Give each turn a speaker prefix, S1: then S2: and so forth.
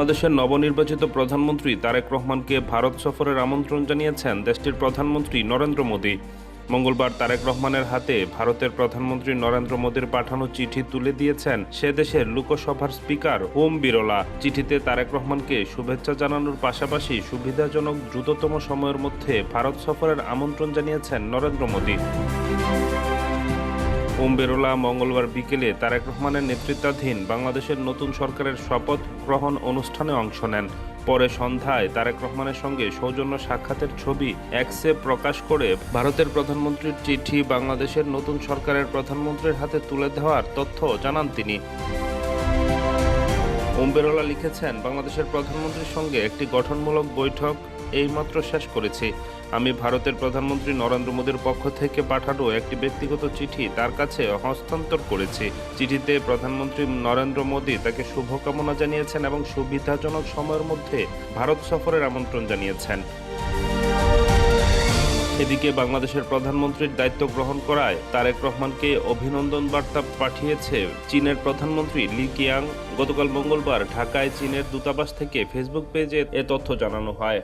S1: বাংলাদেশের নবনির্বাচিত প্রধানমন্ত্রী তারেক রহমানকে ভারত সফরের আমন্ত্রণ জানিয়েছেন দেশটির প্রধানমন্ত্রী নরেন্দ্র মোদী। মঙ্গলবার তারেক রহমানের হাতে ভারতের প্রধানমন্ত্রী নরেন্দ্র মোদীর পাঠানো চিঠি তুলে দিয়েছেন সে দেশের লোকসভার স্পিকার ওম বিরলা। চিঠিতে তারেক রহমানকে শুভেচ্ছা জানানোর পাশাপাশি সুবিধাজনক দ্রুততম সময়ের মধ্যে ভারত সফরের আমন্ত্রণ জানিয়েছেন নরেন্দ্র মোদী। ওম বিরলা মঙ্গলবার বিকেলে তারেক রহমানের নেতৃত্বাধীন বাংলাদেশের নতুন সরকারের শপথ গ্রহণ অনুষ্ঠানে অংশ নেন। পরে সন্ধ্যায় তারেক রহমানের সঙ্গে সৌজন্য সাক্ষাতের ছবি এক্সে প্রকাশ করে ভারতের প্রধানমন্ত্রীর চিঠি বাংলাদেশের নতুন সরকারের প্রধানমন্ত্রীর হাতে তুলে দেওয়ার তথ্য জানান তিনি। ওম বিরলা লিখেছেন, বাংলাদেশের প্রধানমন্ত্রীর সঙ্গে একটি গঠনমূলক বৈঠক এইমাত্র শেষ করেছি। আমি ভারতের প্রধানমন্ত্রী নরেন্দ্র মোদীর পক্ষ থেকে পাঠানো একটি ব্যক্তিগত চিঠি তার কাছে হস্তান্তর করেছি। চিঠিতে প্রধানমন্ত্রী নরেন্দ্র মোদী তাকে শুভকামনা জানিয়েছেন এবং সুবিধাজনক সময়ের মধ্যে ভারত সফরের আমন্ত্রণ জানিয়েছেন। এদিকে বাংলাদেশের প্রধানমন্ত্রীর দায়িত্ব গ্রহণ করায় তারেক রহমানকে অভিনন্দন বার্তা পাঠিয়েছে চীনের প্রধানমন্ত্রী লি কিয়াং। গতকাল মঙ্গলবার ঢাকায় চীনের দূতাবাস থেকে ফেসবুক পেজে এ তথ্য জানানো হয়।